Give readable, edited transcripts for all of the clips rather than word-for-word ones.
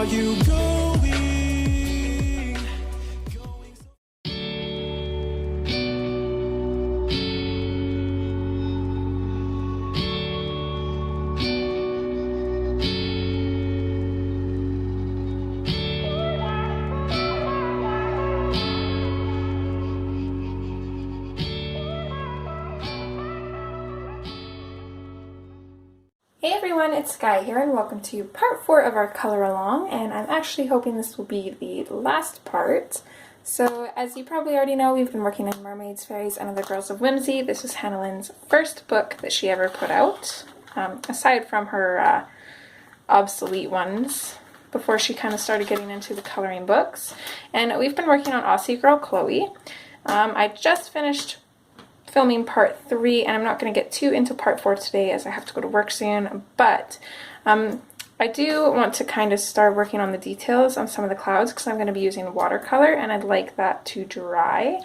are you going? Hey everyone, it's Skyee here and welcome to part 4 of our color along, and I'm actually hoping this will be the last part. So as you probably already know, we've been working on Mermaids, Fairies, and Other Girls of Whimsy. This is Hannah Lynn's first book that she ever put out, aside from her obsolete ones before she kind of started getting into the coloring books. And we've been working on Aussie Girl Chloe. I just finished filming part 3, and I'm not going to get too into part 4 today as I have to go to work soon, but I do want to kind of start working on the details on some of the clouds because I'm going to be using watercolor and I'd like that to dry.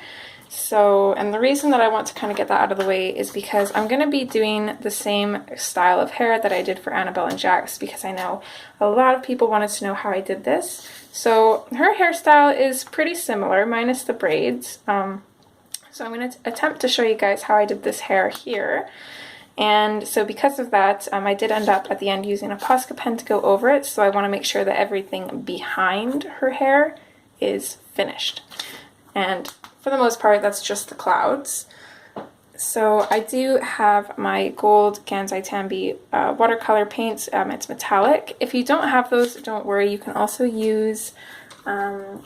So, and the reason that I want to kind of get that out of the way is because I'm going to be doing the same style of hair that I did for Annabelle and Jax, because I know a lot of people wanted to know how I did this. So her hairstyle is pretty similar, minus the braids. So I'm going to attempt to show you guys how I did this hair here. And so because of that, I did end up at the end using a Posca pen to go over it, so I want to make sure that everything behind her hair is finished. And for the most part, that's just the clouds. So I do have my gold Gansai Tambi watercolor paints. It's metallic. If you don't have those, don't worry. You can also use a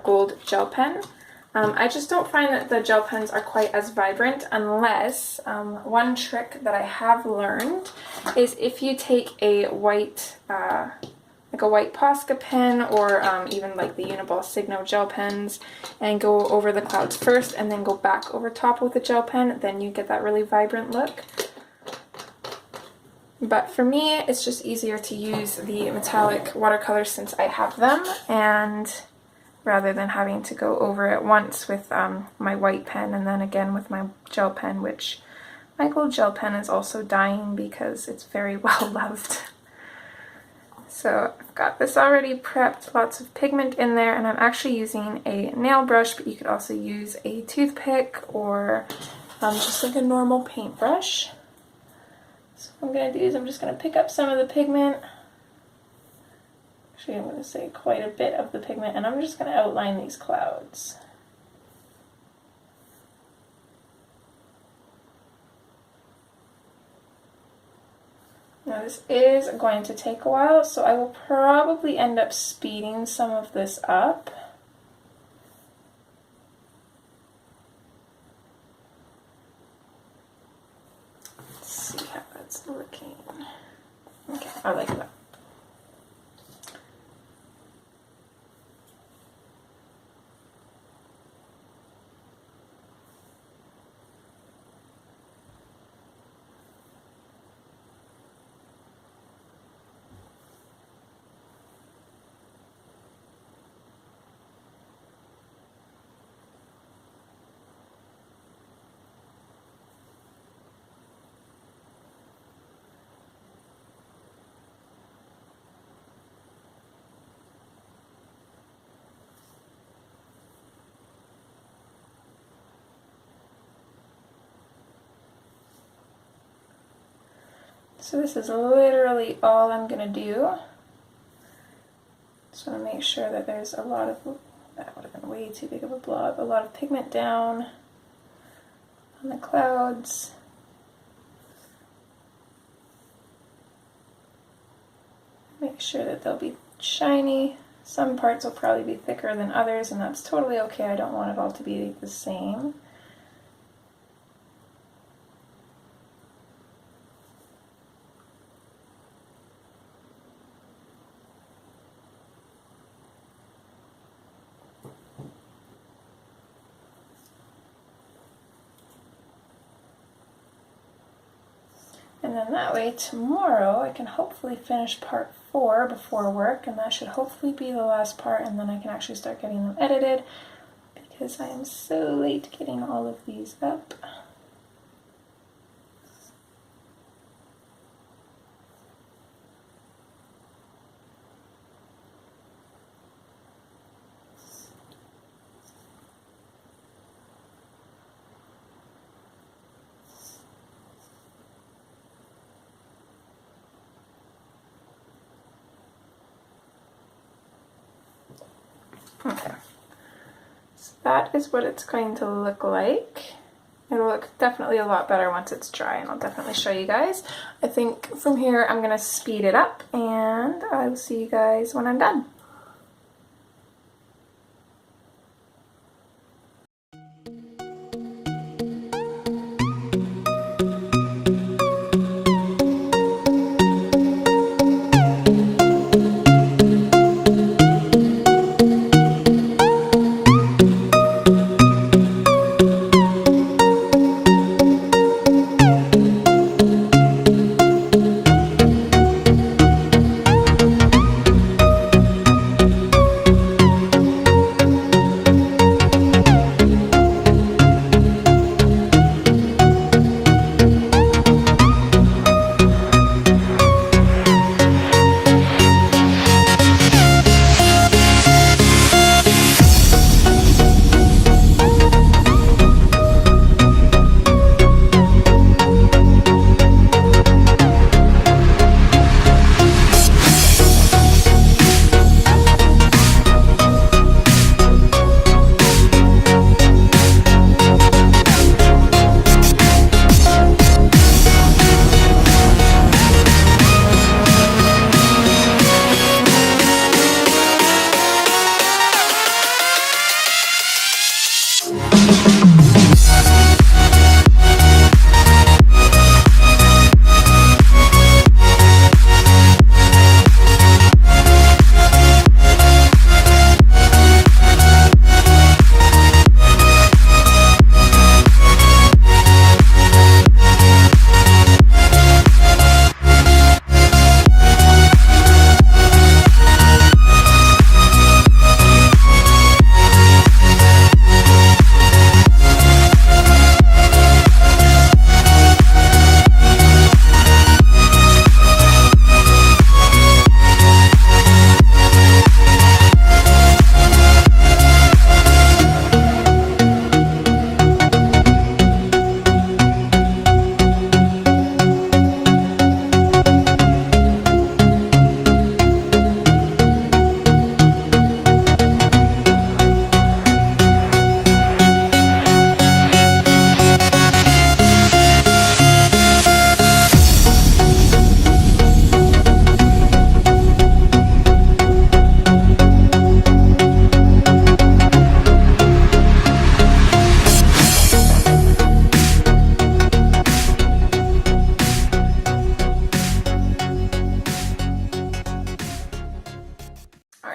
gold gel pen. I just don't find that the gel pens are quite as vibrant unless, one trick that I have learned is if you take a white, like a white Posca pen, or even like the Uniball Signo gel pens, and go over the clouds first and then go back over top with the gel pen, then you get that really vibrant look. But for me, it's just easier to use the metallic watercolors since I have them, and rather than having to go over it once with my white pen and then again with my gel pen, which my gold gel pen is also dying because it's very well loved. So I've got this already prepped, lots of pigment in there, and I'm actually using a nail brush, but you could also use a toothpick or just like a normal paintbrush. So what I'm going to do is I'm just going to pick up some of the pigment. Actually, I'm going to say quite a bit of the pigment, and I'm just going to outline these clouds. Now this is going to take a while, so I will probably end up speeding some of this up. Let's see how that's looking. Okay, I like that. So this is literally all I'm going to do. Just want to make sure that there's a lot of, that would have been way too big of a blob, a lot of pigment down on the clouds. Make sure that they'll be shiny. Some parts will probably be thicker than others, and that's totally okay. I don't want it all to be the same. And then that way tomorrow I can hopefully finish part 4 before work, and that should hopefully be the last part, and then I can actually start getting them edited because I am so late getting all of these up. Okay, so that is what it's going to look like. It'll look definitely a lot better once it's dry, and I'll definitely show you guys. I think from here I'm going to speed it up, and I will see you guys when I'm done.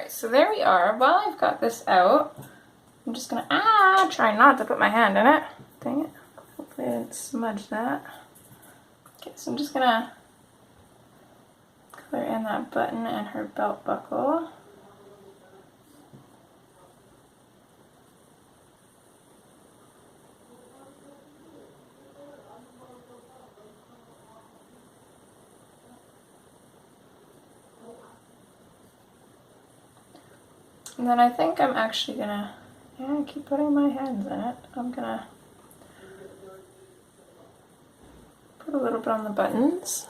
So there we are. While I've got this out, I'm just gonna try not to put my hand in it. Dang it. Hopefully I didn't smudge that. Okay, so I'm just gonna color in that button and her belt buckle. And then I think I'm actually gonna, I keep putting my hands in it. I'm gonna put a little bit on the buttons.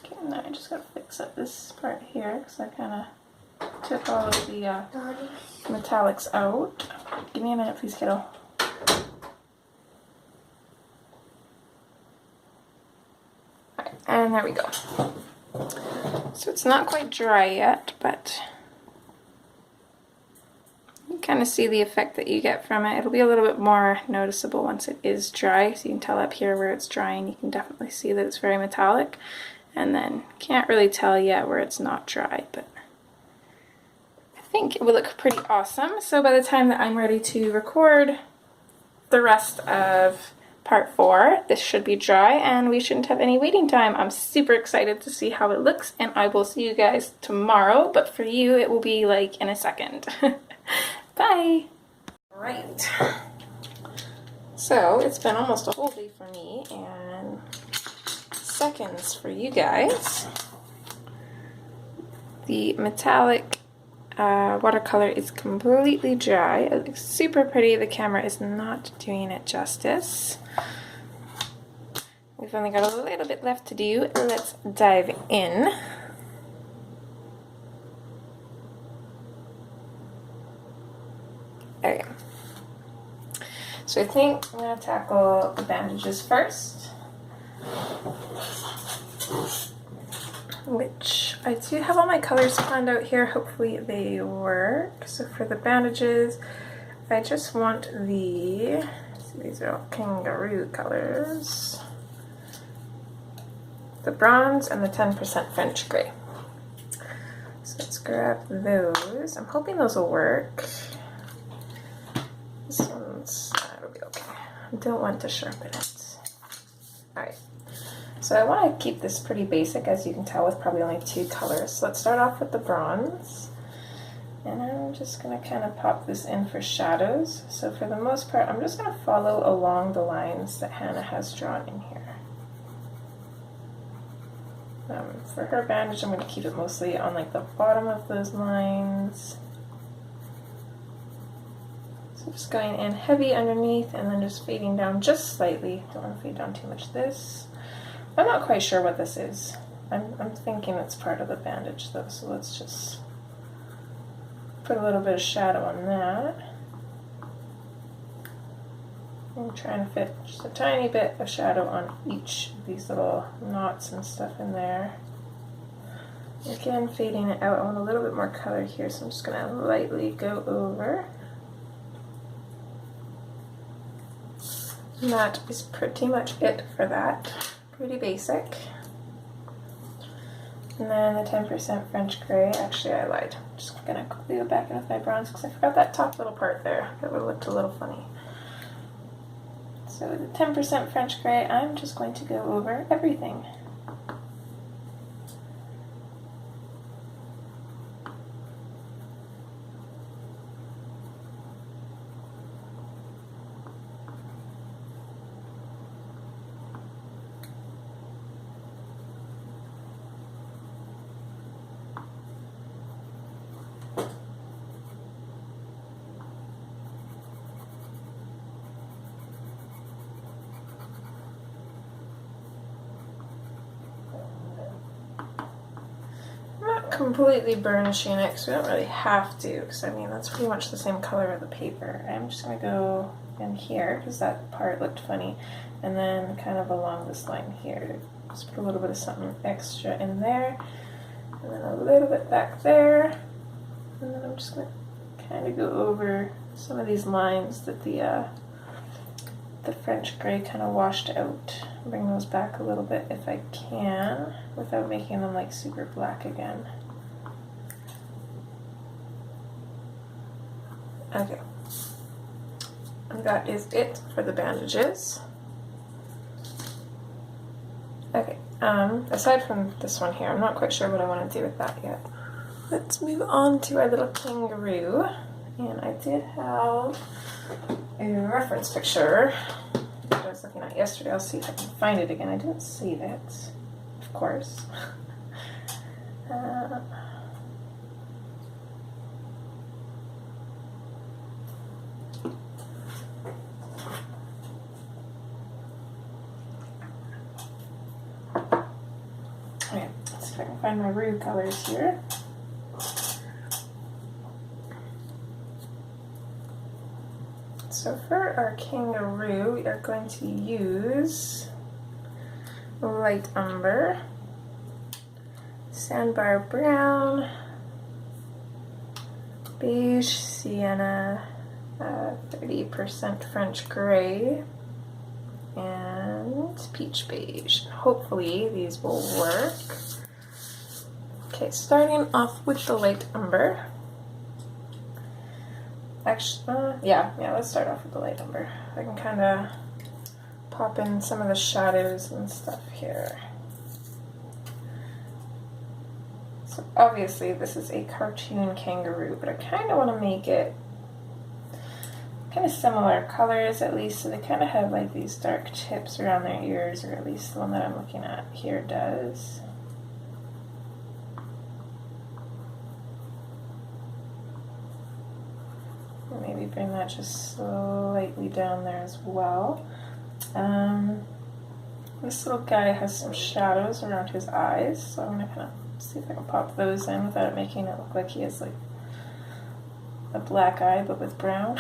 Okay, and then I just gotta fix up this part here because I kind of took all of the metallics out. Give me a minute, please, kiddo. Alright, and there we go. So it's not quite dry yet, but you kind of see the effect that you get from it. It'll be a little bit more noticeable once it is dry. So you can tell up here where it's drying, you can definitely see that it's very metallic. And then can't really tell yet where it's not dry, but I think it will look pretty awesome. So by the time that I'm ready to record the rest of part 4, this should be dry and we shouldn't have any waiting time. I'm super excited to see how it looks, and I will see you guys tomorrow, but for you it will be like in a second. Bye! Right. So it's been almost a whole day for me and seconds for you guys. The metallic watercolor is completely dry. It looks super pretty. The camera is not doing it justice. We've only got a little bit left to do. Let's dive in. There we go. So I think I'm going to tackle the bandages first, which I do have all my colors planned out here. Hopefully they work. So for the bandages, I just want the, so these are all kangaroo colors, the bronze and the 10% French gray. So let's grab those. I'm hoping those will work. This one's, it'll be okay. I don't want to sharpen it. Alright, so I want to keep this pretty basic, as you can tell, with probably only 2 colors. So let's start off with the bronze. And I'm just going to kind of pop this in for shadows. So for the most part, I'm just going to follow along the lines that Hannah has drawn in here. For her bandage, I'm going to keep it mostly on like the bottom of those lines. So just going in heavy underneath and then just fading down just slightly. Don't want to fade down too much. This, I'm not quite sure what this is. I'm thinking it's part of the bandage though, so let's just put a little bit of shadow on that. I'm trying to fit just a tiny bit of shadow on each of these little knots and stuff in there. Again, fading it out. I want a little bit more color here, so I'm just going to lightly go over. And that is pretty much it for that. Pretty basic. And then the 10% French gray. Actually, I lied. I'm just going to quickly go back in with my bronze because I forgot that top little part there. That would have looked a little funny. So the 10% French gray, I'm just going to go over everything. Completely burnishing it because we don't really have to, because I mean that's pretty much the same color of the paper. I'm just going to go in here because that part looked funny, and then kind of along this line here. Just put a little bit of something extra in there, and then a little bit back there, and then I'm just going to kind of go over some of these lines that the French gray kind of washed out. Bring those back a little bit if I can, without making them like super black again. Okay, and that is it for the bandages. Okay, aside from this one here, I'm not quite sure what I want to do with that yet. Let's move on to our little kangaroo. And I did have a reference picture that I was looking at yesterday. I'll see if I can find it again. I didn't save it, of course. Okay, let's see if I can find my roo colors here. So for our kangaroo, we are going to use light umber, sandbar brown, beige sienna, 30% French gray, and peach beige. Hopefully these will work. Okay, starting off with the light umber. Actually, yeah, let's start off with the light umber. I can kind of pop in some of the shadows and stuff here. So obviously this is a cartoon kangaroo, but I kind of want to make it kind of similar colors at least, so they kind of have like these dark tips around their ears, or at least the one that I'm looking at here does. maybe bring that just slightly down there as well. This little guy has some shadows around his eyes, so I'm going to kind of see if I can pop those in without it making it look like he has like a black eye but with brown.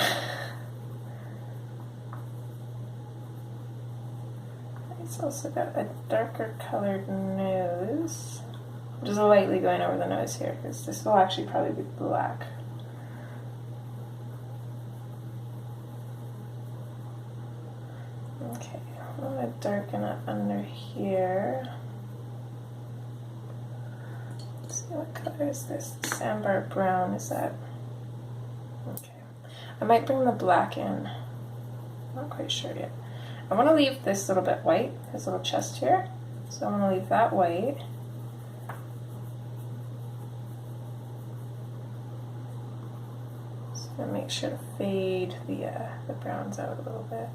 He's also got a darker colored nose. I'm just lightly going over the nose here because this will actually probably be black. Okay, I'm going to darken it under here. Let's see, what color is this? Sandbar brown, is that? Okay. I might bring the black in. Not quite sure yet. I want to leave this little bit white, his little chest here. So I'm going to leave that white. So I'm going to make sure to fade the browns out a little bit.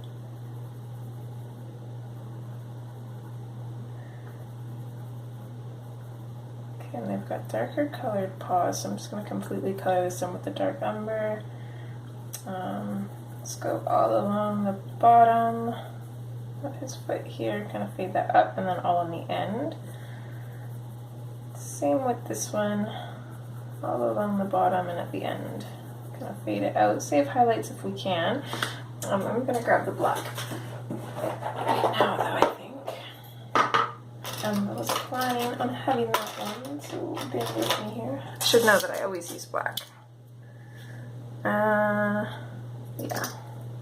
Okay, and they've got darker colored paws, so I'm just going to completely color this in with the dark umber. Let's go all along the bottom of his foot here, kind of fade that up, and then all on the end. Same with this one, all along the bottom and at the end. Kind of fade it out, save highlights if we can. I'm going to grab the black right now though, I think. I was planning on having that one, so bear with me here. I should know that I always use black. Yeah,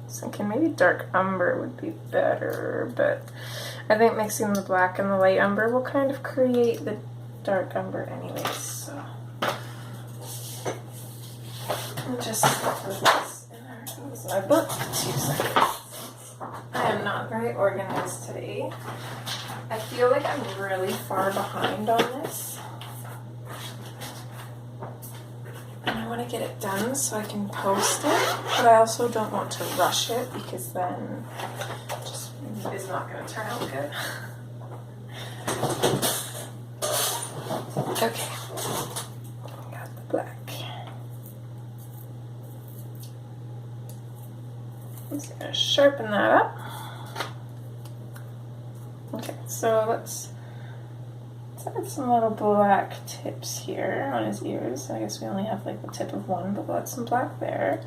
so thinking maybe dark umber would be better, but I think mixing the black and the light umber will kind of create the dark umber anyways, so I'll just put this in my book. 2 seconds. I am not very organized today. I feel like I'm really far behind on this. And I want to get it done so I can post it, but I also don't want to rush it because then it just is not going to turn out good. Okay, got the black. I'm just going to sharpen that up. Okay, so let's add some little black tips here on his ears. I guess we only have like the tip of one, but we'll add some black there.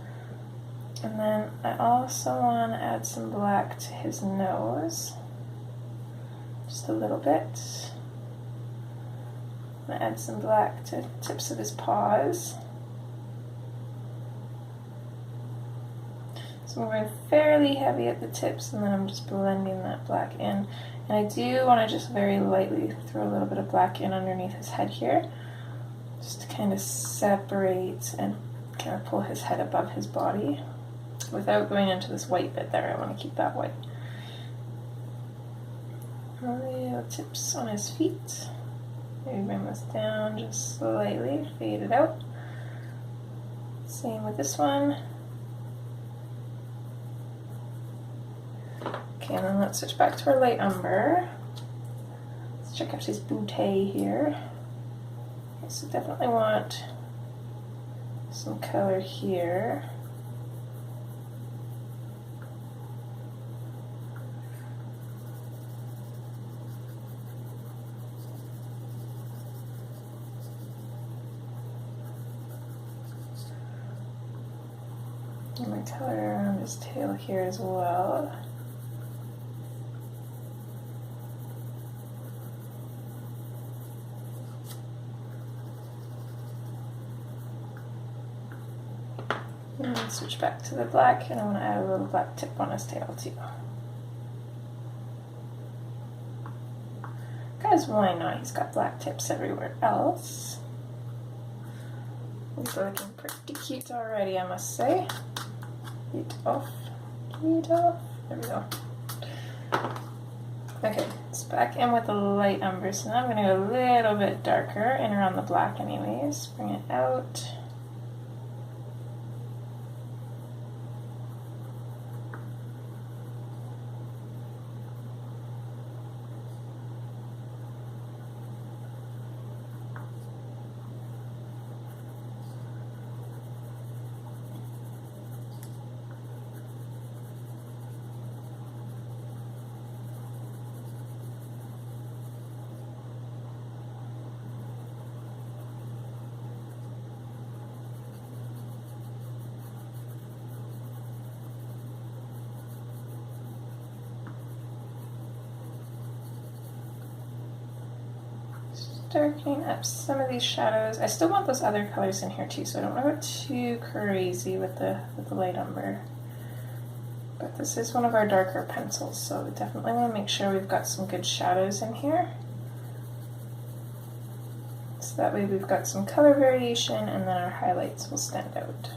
And then I also want to add some black to his nose. Just a little bit. I'm going to add some black to the tips of his paws. So I'm going fairly heavy at the tips, and then I'm just blending that black in. And I do want to just very lightly throw a little bit of black in underneath his head here, just to kind of separate and kind of pull his head above his body without going into this white bit there. I want to keep that white. Little tips on his feet. Maybe bring this down just slightly, fade it out. Same with this one. Okay, and then let's switch back to our light umber. Let's check out his bootay here. Okay, so definitely want some color here. And my color around his tail here as well. And then switch back to the black, and I want to add a little black tip on his tail too. Guys, why not? He's got black tips everywhere else. He's looking pretty cute already, I must say. Get off. Get off. There we go. Okay, it's back in with the light umber. So now I'm going to go a little bit darker in around the black anyways. Bring it out. darkening up some of these shadows. I still want those other colors in here too, so I don't want to go too crazy with the light umber. But this is one of our darker pencils, so we definitely want to make sure we've got some good shadows in here. So that way we've got some color variation and then our highlights will stand out.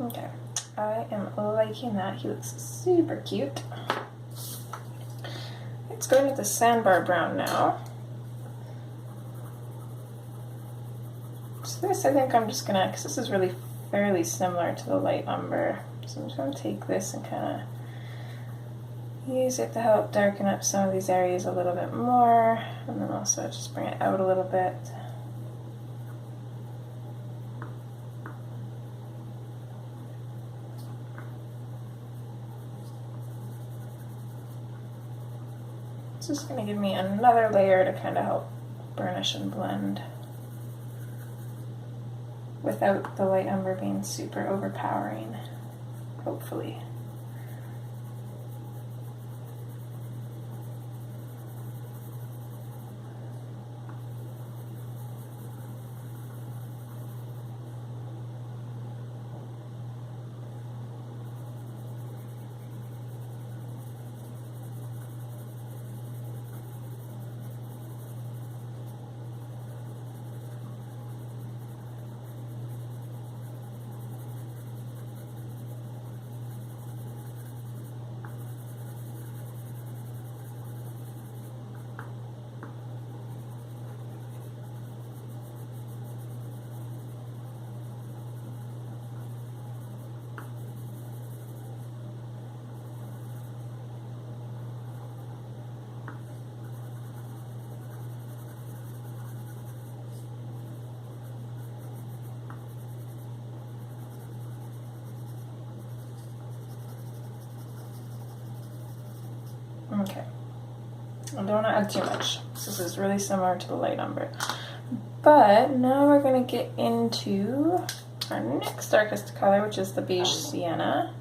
Okay, I am liking that. He looks super cute. Let's go into the sandbar brown now. So this, I think I'm just gonna, because this is really fairly similar to the light umber, so I'm just gonna take this and kind of use it to help darken up some of these areas a little bit more, and then also just bring it out a little bit. It's just going to give me another layer to kind of help burnish and blend without the light umber being super overpowering, hopefully. Okay, I don't want to add too much. This is really similar to the light umber. But now we're going to get into our next darkest color, which is the beige sienna.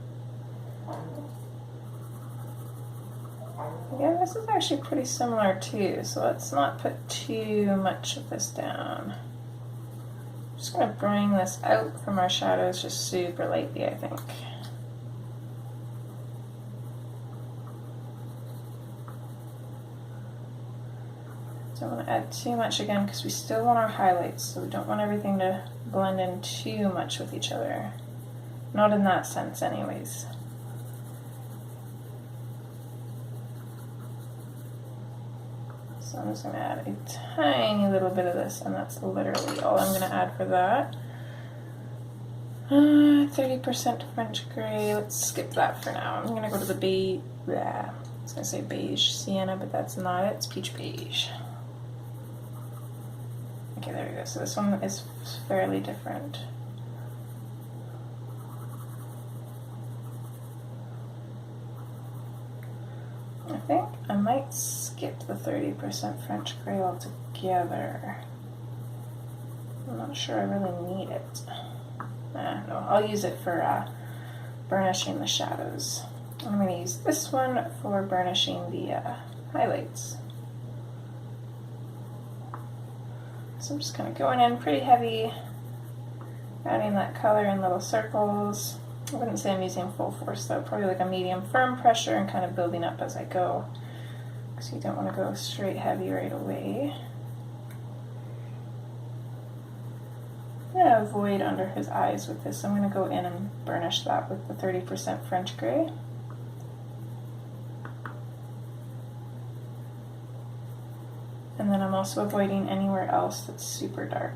Yeah, this is actually pretty similar too, so let's not put too much of this down. I'm just going to bring this out from our shadows just super lightly, I think. Don't want to add too much again because we still want our highlights, so we don't want everything to blend in too much with each other. Not in that sense anyways. So I'm just going to add a tiny little bit of this, and that's literally all I'm going to add for that. 30% French gray. Let's skip that for now. I'm going to go to the beige. I was going to say beige sienna, but that's not it. It's peach beige. Okay, there we go. So this one is fairly different. I think I might skip the 30% French gray altogether. I'm not sure I really need it. No, I'll use it for burnishing the shadows. I'm going to use this one for burnishing the highlights. So I'm just kind of going in pretty heavy, adding that color in little circles. I wouldn't say I'm using full force though, probably like a medium firm pressure and kind of building up as I go, because you don't want to go straight heavy right away. I'm going to avoid under his eyes with this. I'm going to go in and burnish that with the 30% French gray. And then I'm also avoiding anywhere else that's super dark.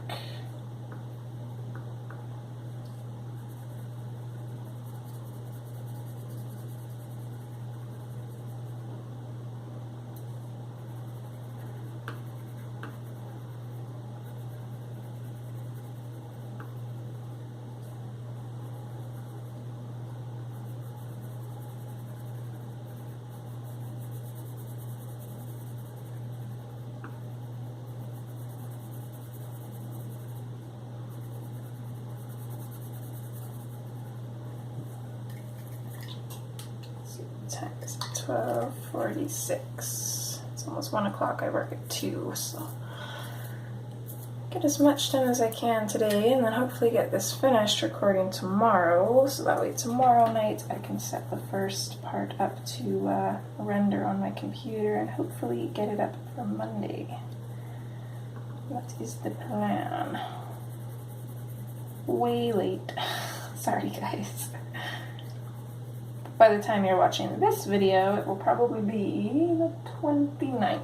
time is it? 12:46. It's almost 1 o'clock. I work at 2, so get as much done as I can today, and then hopefully get this finished recording tomorrow, so that way tomorrow night I can set the first part up to render on my computer and hopefully get it up for Monday. That is the plan. Way late. Sorry guys. By the time you're watching this video, it will probably be the 29th.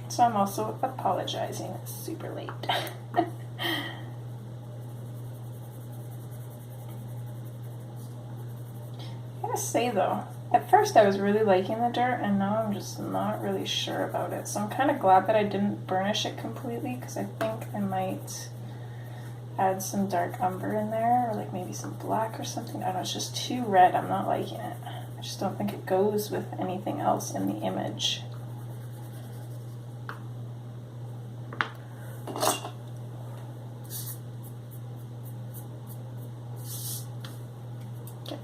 So I'm also apologizing, it's super late. I gotta say though, at first I was really liking the dirt, and now I'm just not really sure about it. So I'm kind of glad that I didn't burnish it completely, because I think I might add some dark umber in there, or like maybe some black or something. I don't know, it's just too red. I'm not liking it. I just don't think it goes with anything else in the image. Okay.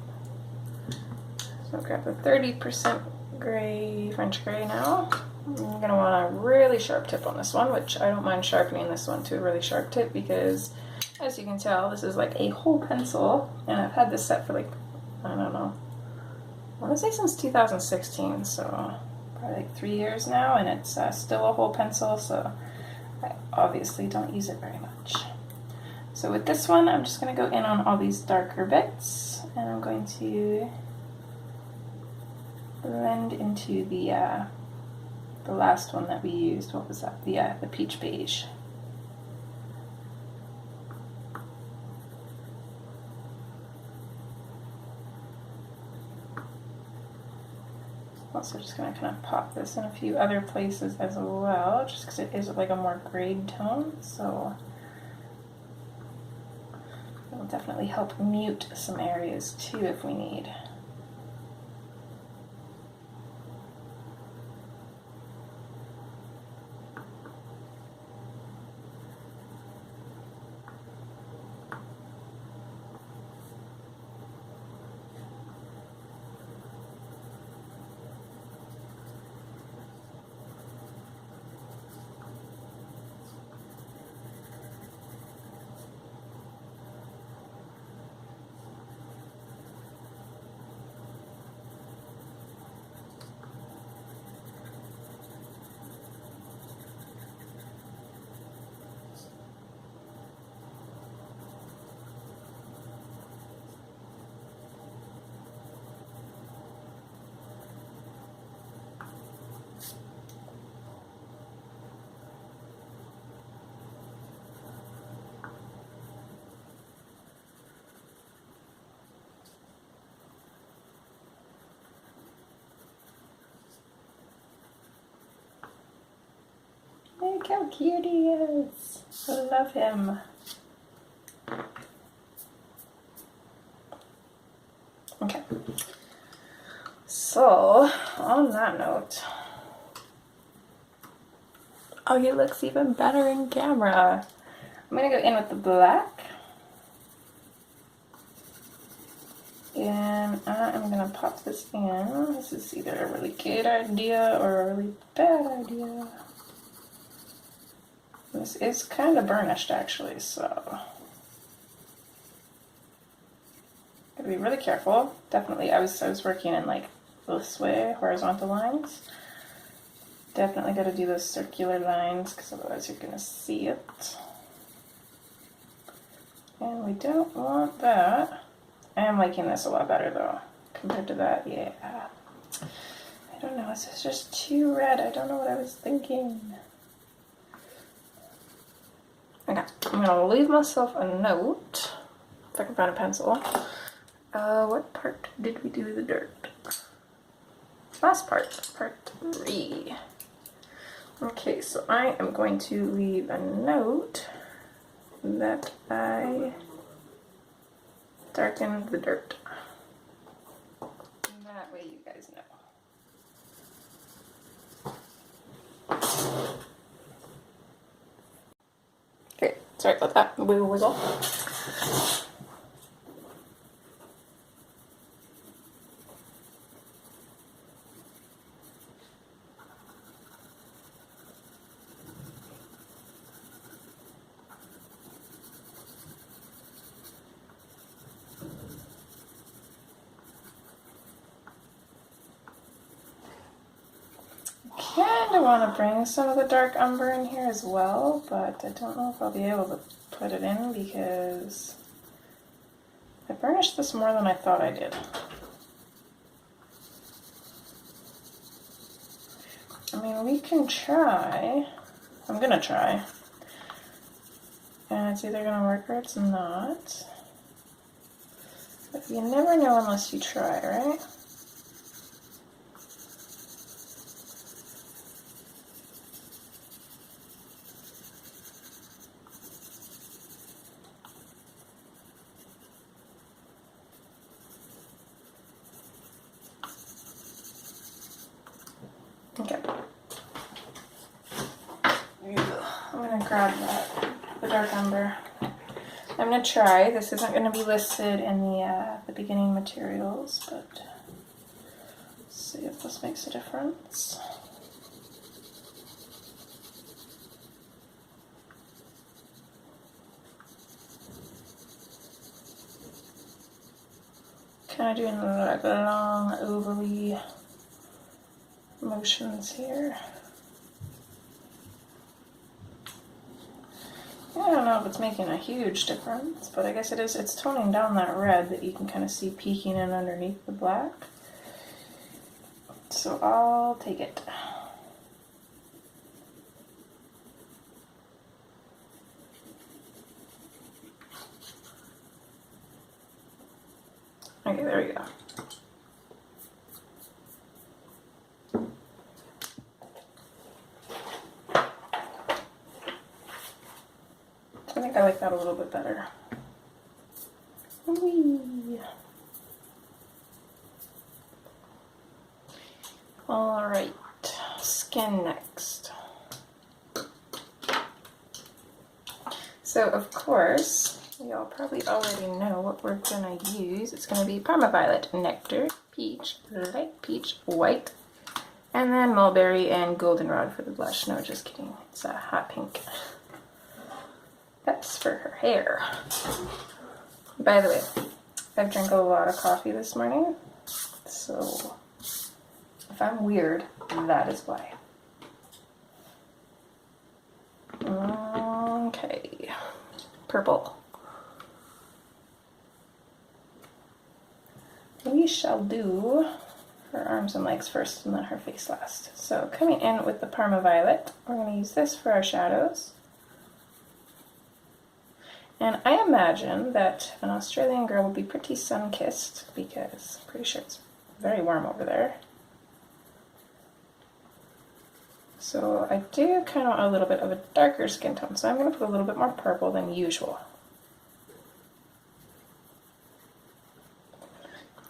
So grab the 30% gray, French gray now. I'm going to want a really sharp tip on this one, which I don't mind sharpening this one to a really sharp tip because, as you can tell, this is like a whole pencil, and I've had this set for like, I don't know, I want to say since 2016, so probably like 3 years now, and it's still a whole pencil, so I obviously don't use it very much. So with this one, I'm just going to go in on all these darker bits, and I'm going to blend into the last one that we used. What was that? The peach beige. Also just going to kind of pop this in a few other places as well, just because it is like a more grayed tone, so it will definitely help mute some areas too if we need. Look how cute he is. I love him. Okay. So, on that note, oh, he looks even better in camera. I'm going to go in with the black. And I'm going to pop this in. This is either a really good idea or a really bad idea. This is kind of burnished actually, so gotta be really careful. Definitely, I was working in like this way, horizontal lines. Definitely gotta do those circular lines because otherwise you're gonna see it. And we don't want that. I am liking this a lot better though, compared to that, yeah. I don't know, this is just too red. I don't know what I was thinking. Okay, I'm gonna leave myself a note, if I can find a pencil. What part did we do the dirt? Last part, part 3. Okay, so I am going to leave a note that I darkened the dirt. And that way you guys know. Okay, sorry about that. Wiggle, wiggle. want to bring some of the dark umber in here as well, but I don't know if I'll be able to put it in because I burnished this more than I thought I did. I mean, we can try. I'm gonna try. And it's either gonna work or it's not. But you never know unless you try, right? Okay. I'm gonna grab the dark umber. I'm gonna try. This isn't gonna be listed in the beginning materials, but let's see if this makes a difference. Kind of doing like long, ovally motions here. I don't know if it's making a huge difference, but I guess it is. It's toning down that red that you can kind of see peeking in underneath the black. So I'll take it. Okay, there we go. I think I like that a little bit better. Whee. All right, skin next. So of course, y'all probably already know what we're gonna use. It's gonna be Parmaviolet, Nectar, Peach, Light Peach, White, and then Mulberry and Goldenrod for the blush. No, just kidding. It's a hot pink. That's for her hair. By the way, I've drank a lot of coffee this morning, so if I'm weird, that is why. Okay, purple. We shall do her arms and legs first and then her face last. So coming in with the Parmaviolet, we're going to use this for our shadows. And I imagine that an Australian girl will be pretty sun-kissed because I'm pretty sure it's very warm over there. So I do kind of want a little bit of a darker skin tone, so I'm going to put a little bit more purple than usual.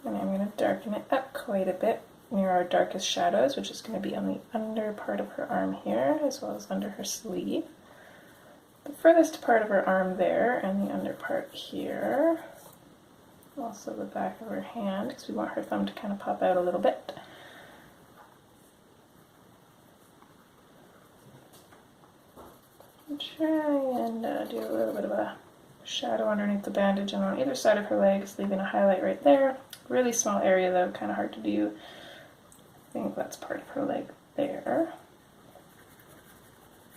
And I'm going to darken it up quite a bit near our darkest shadows, which is going to be on the under part of her arm here, as well as under her sleeve. The furthest part of her arm there, and the under part here. Also the back of her hand, because we want her thumb to kind of pop out a little bit. Try and do a little bit of a shadow underneath the bandage and on either side of her legs, leaving a highlight right there. Really small area though, kind of hard to do. I think that's part of her leg there.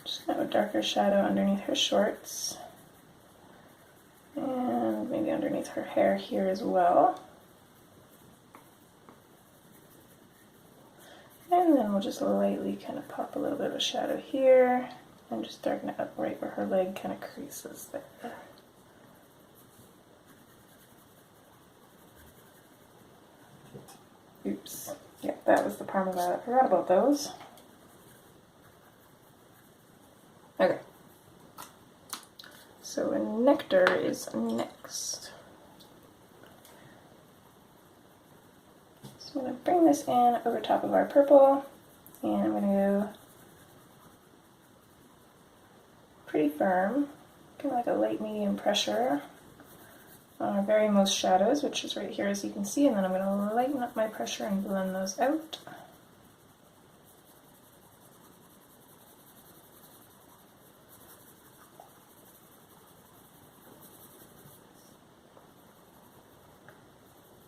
Just kind of a darker shadow underneath her shorts. And maybe underneath her hair here as well. And then we'll just lightly kind of pop a little bit of a shadow here. And just darken it up right where her leg kind of creases there. Oops. Yep, that was the Parmaviolet. I forgot about those. Okay. So Nectar is next. So I'm going to bring this in over top of our purple, and I'm going to go pretty firm, kind of like a light medium pressure on our very most shadows, which is right here as you can see, and then I'm going to lighten up my pressure and blend those out.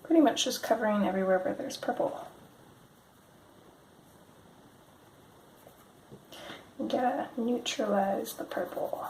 Pretty much just covering everywhere where there's purple. gotta neutralize the purple.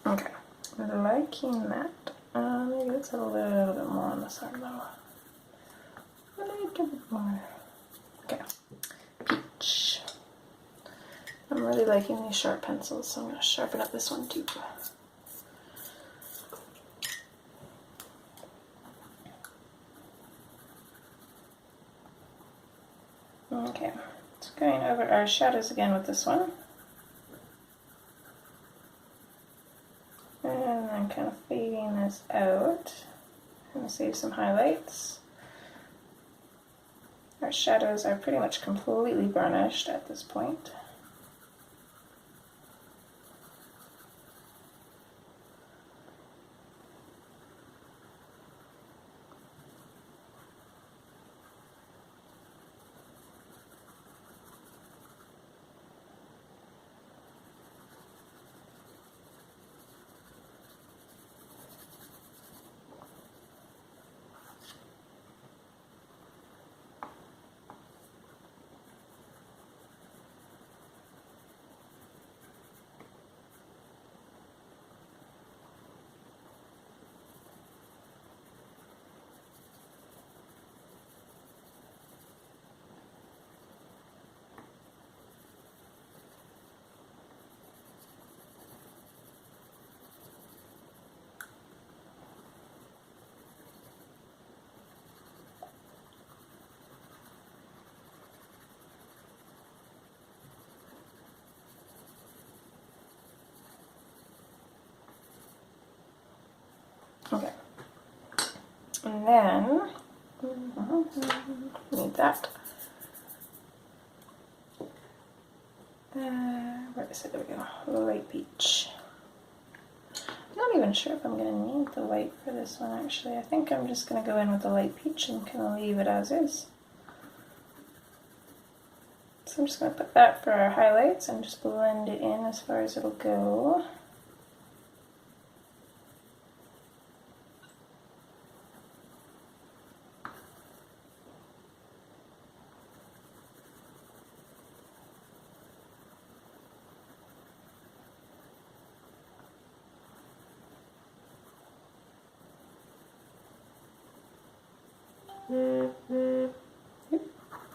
Okay, I'm liking that. Maybe let's have a little bit more on the side though. A little bit more. Okay, peach. I'm really liking these sharp pencils, so I'm going to sharpen up this one too. Okay, so going over our shadows again with this one. And then kind of fading this out. I'm going to save some highlights. Our shadows are pretty much completely varnished at this point. Okay, and then need that. Where is it? There we go. Light peach. I'm not even sure if I'm going to need the white for this one actually. I think I'm just going to go in with the light peach and kind of leave it as is. So I'm just going to put that for our highlights and just blend it in as far as it'll go.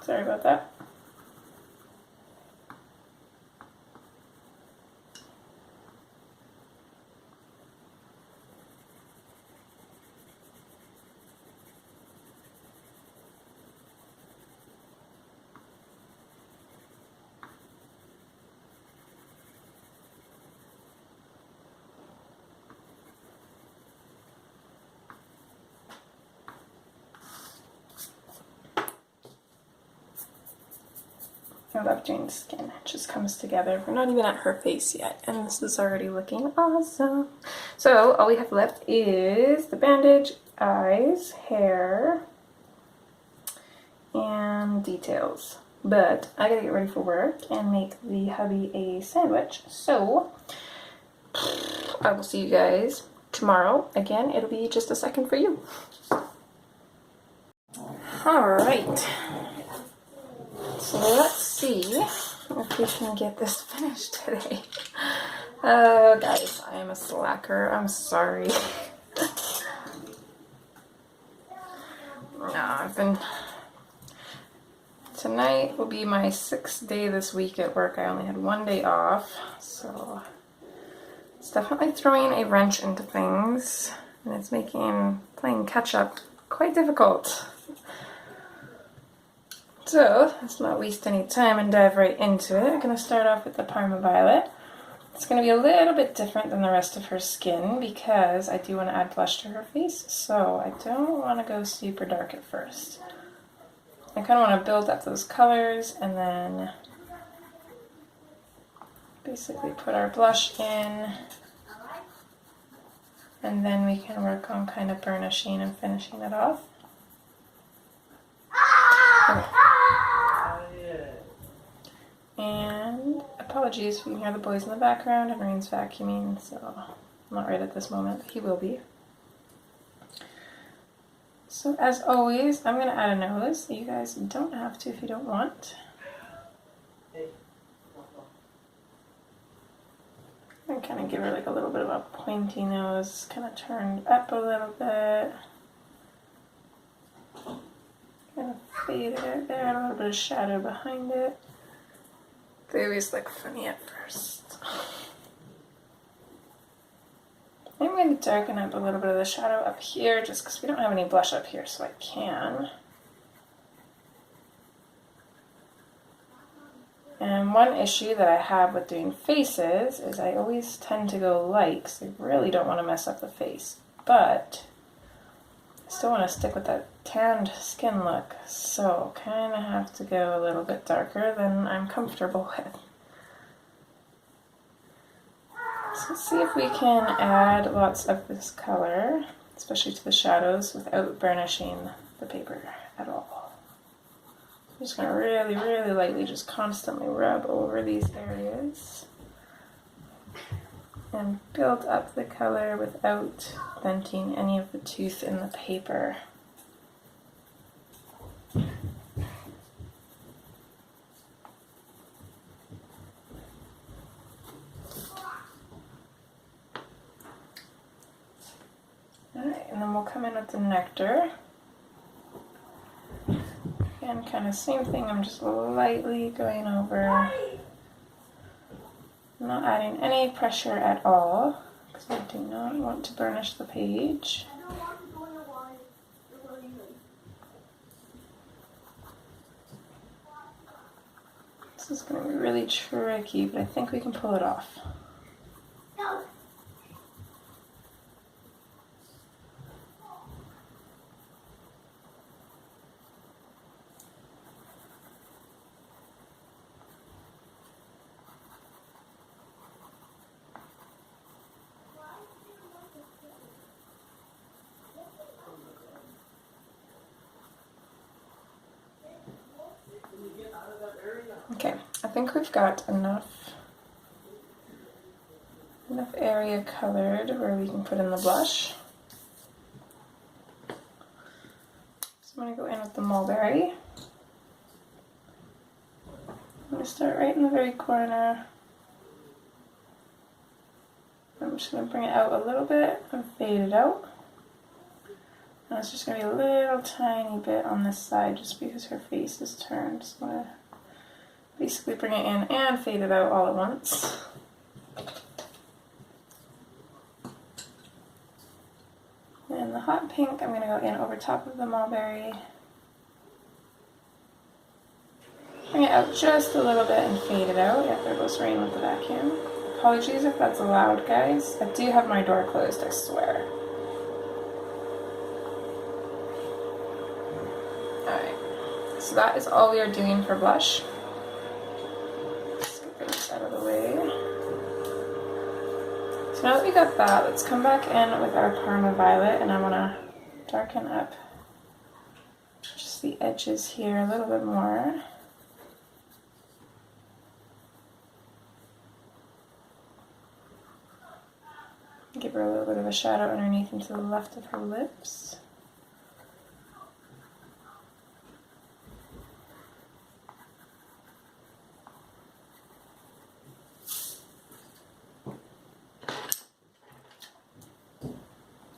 Sorry about that. I love Jane's skin. It just comes together. We're not even at her face yet, and this is already looking awesome. So all we have left is the bandage, eyes, hair, and details. But I gotta get ready for work and make the hubby a sandwich. So I will see you guys tomorrow. Again, it'll be just a second for you. Alright. So let's see if we can get this finished today. Oh, guys, I am a slacker. I'm sorry. No, Tonight will be my 6th day this week at work. I only had 1 day off, so it's definitely throwing a wrench into things. and it's making playing catch up quite difficult. So let's not waste any time and dive right into it. I'm going to start off with the Parma Violet. It's going to be a little bit different than the rest of her skin because I do want to add blush to her face, so I don't want to go super dark at first. I kind of want to build up those colors and then basically put our blush in, and then we can work on kind of burnishing and finishing it off. Okay. And apologies if you can hear the boys in the background. Henry's vacuuming, so I'm not right at this moment. He will be. So as always, I'm going to add a nose. You guys don't have to if you don't want. And kind of give her like a little bit of a pointy nose, kind of turned up a little bit. Kind of faded it there, a little bit of shadow behind it. They always look funny at first. I'm going to darken up a little bit of the shadow up here just because we don't have any blush up here, so I can. And one issue that I have with doing faces is I always tend to go light because I really don't want to mess up the face. But I still want to stick with that tanned skin look, so kind of have to go a little bit darker than I'm comfortable with. So let's see if we can add lots of this color, especially to the shadows, without burnishing the paper at all. I'm just going to really, really lightly just constantly rub over these areas and build up the color without denting any of the tooth in the paper. Alright, and then we'll come in with the nectar. And kind of same thing, I'm just lightly going over. I'm not adding any pressure at all because I do not want to burnish the page. This is going to be really tricky, but I think we can pull it off. Okay, I think we've got enough area colored where we can put in the blush. So I'm going to go in with the mulberry. I'm going to start right in the very corner. I'm just going to bring it out a little bit and fade it out. And it's just going to be a little tiny bit on this side just because her face is turned. So I'm going to basically bring it in and fade it out all at once. And the hot pink, I'm going to go in over top of the mulberry. Bring it out just a little bit and fade it out. Yeah, there goes Rain with the vacuum. Apologies if that's loud, guys. I do have my door closed, I swear. Alright, so that is all we are doing for blush. Out of the way. So now that we got that, let's come back in with our Parma Violet, and I want to darken up just the edges here a little bit more. Give her a little bit of a shadow underneath and to the left of her lips.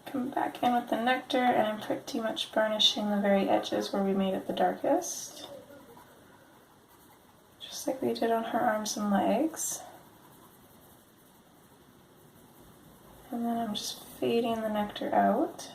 Come back in with the nectar, and I'm pretty much burnishing the very edges where we made it the darkest. Just like we did on her arms and legs. And then I'm just fading the nectar out.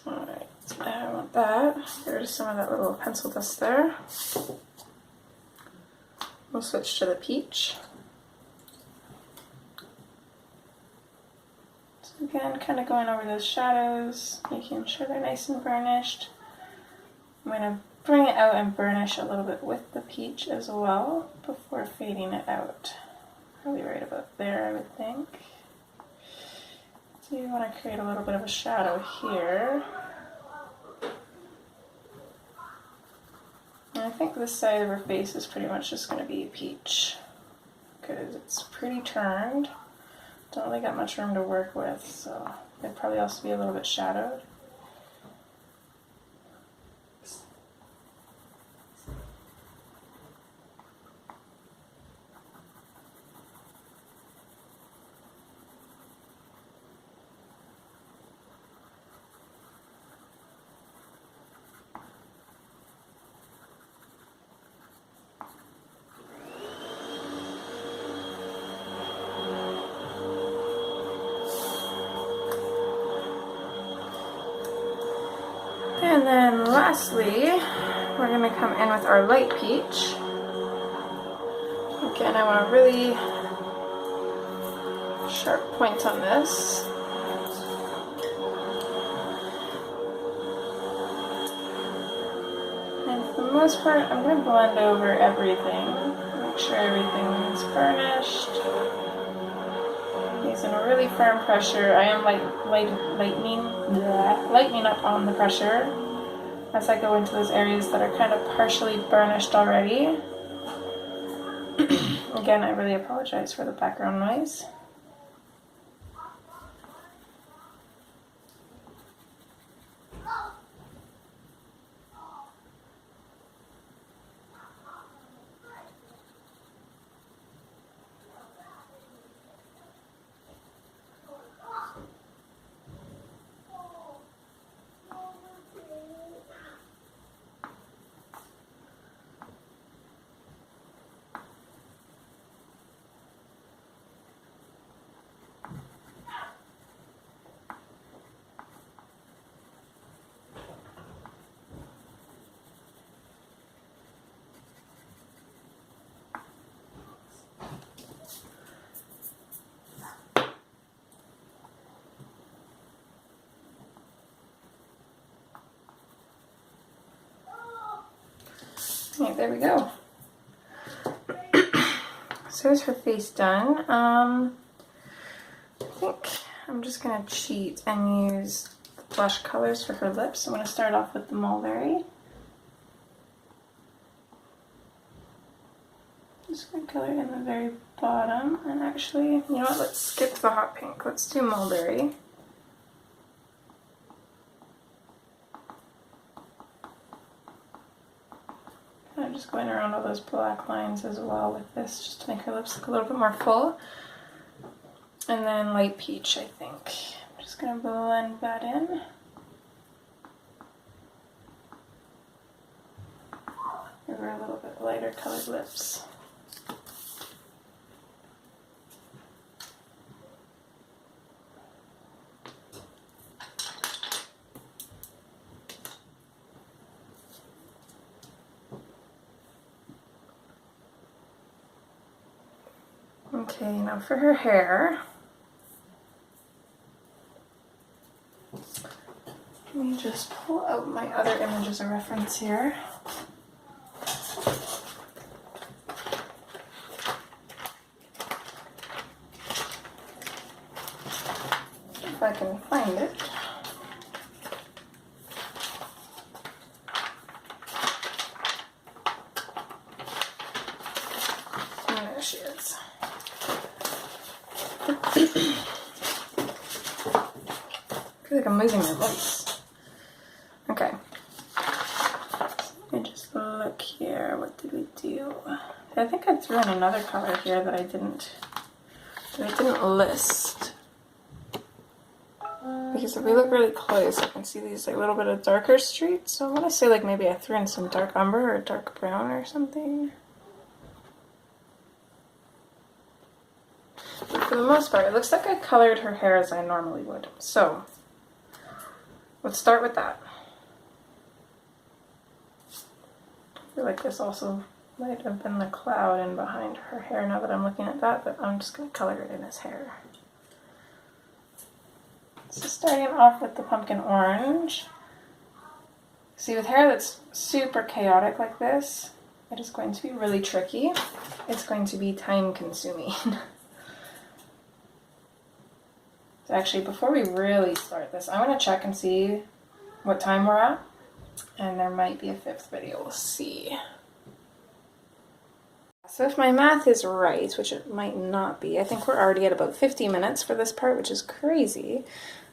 Alright, I want that. There's some of that little pencil dust there. We'll switch to the peach. So again, kind of going over those shadows, making sure they're nice and burnished. I'm going to bring it out and burnish a little bit with the peach as well before fading it out. Probably right about there, I would think. So you want to create a little bit of a shadow here. And I think this side of her face is pretty much just going to be peach because it's pretty turned. Don't really got much room to work with, so it'd probably also be a little bit shadowed. And then lastly, we're going to come in with our light peach. Again, I want a really sharp point on this. And for the most part, I'm going to blend over everything. Make sure everything is burnished. Using a really firm pressure. I am lightening up on the pressure as I go into those areas that are kind of partially burnished already. Again, I really apologize for the background noise. Okay, there we go. So there's her face done. I think I'm just going to cheat and use the blush colors for her lips. I'm going to start off with the mulberry. Just going to color in the very bottom. And actually, you know what, let's skip the hot pink. Let's do mulberry. I'm just going around all those black lines as well with this, just to make her lips look a little bit more full. And then light peach, I think. I'm just going to blend that in. Give her a little bit lighter colored lips. Okay, now for her hair, let me just pull out my other images of reference here. if I can find it. And there she is. I feel like I'm losing my voice. Okay. Let me just look here. What did we do? I think I threw in another color here that I didn't list. Because if we look really close, I can see these like little bit of darker streaks. So I want to say like maybe I threw in some dark umber or dark brown or something. But for the most part, it looks like I colored her hair as I normally would. So let's start with that. I feel like this also might have been the cloud in behind her hair now that I'm looking at that, but I'm just going to color it in his hair. So starting off with the pumpkin orange. See, with hair that's super chaotic like this, it is going to be really tricky. It's going to be time consuming. So actually, before we really start this, I want to check and see what time we're at. And there might be a 5th video, we'll see. So if my math is right, which it might not be, I think we're already at about 50 minutes for this part, which is crazy.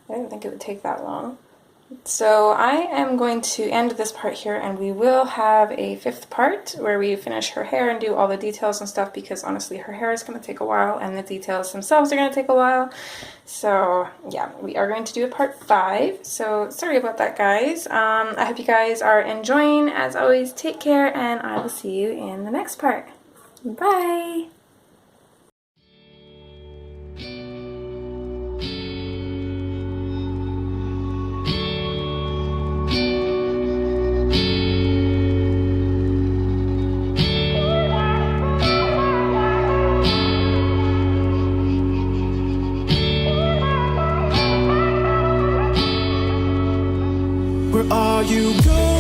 I didn't think it would take that long. So I am going to end this part here, and we will have a 5th part where we finish her hair and do all the details and stuff, because honestly her hair is going to take a while and the details themselves are going to take a while. So yeah, we are going to do a part 5. So sorry about that, guys. I hope you guys are enjoying. As always, take care, and I will see you in the next part. Bye! Where are you going?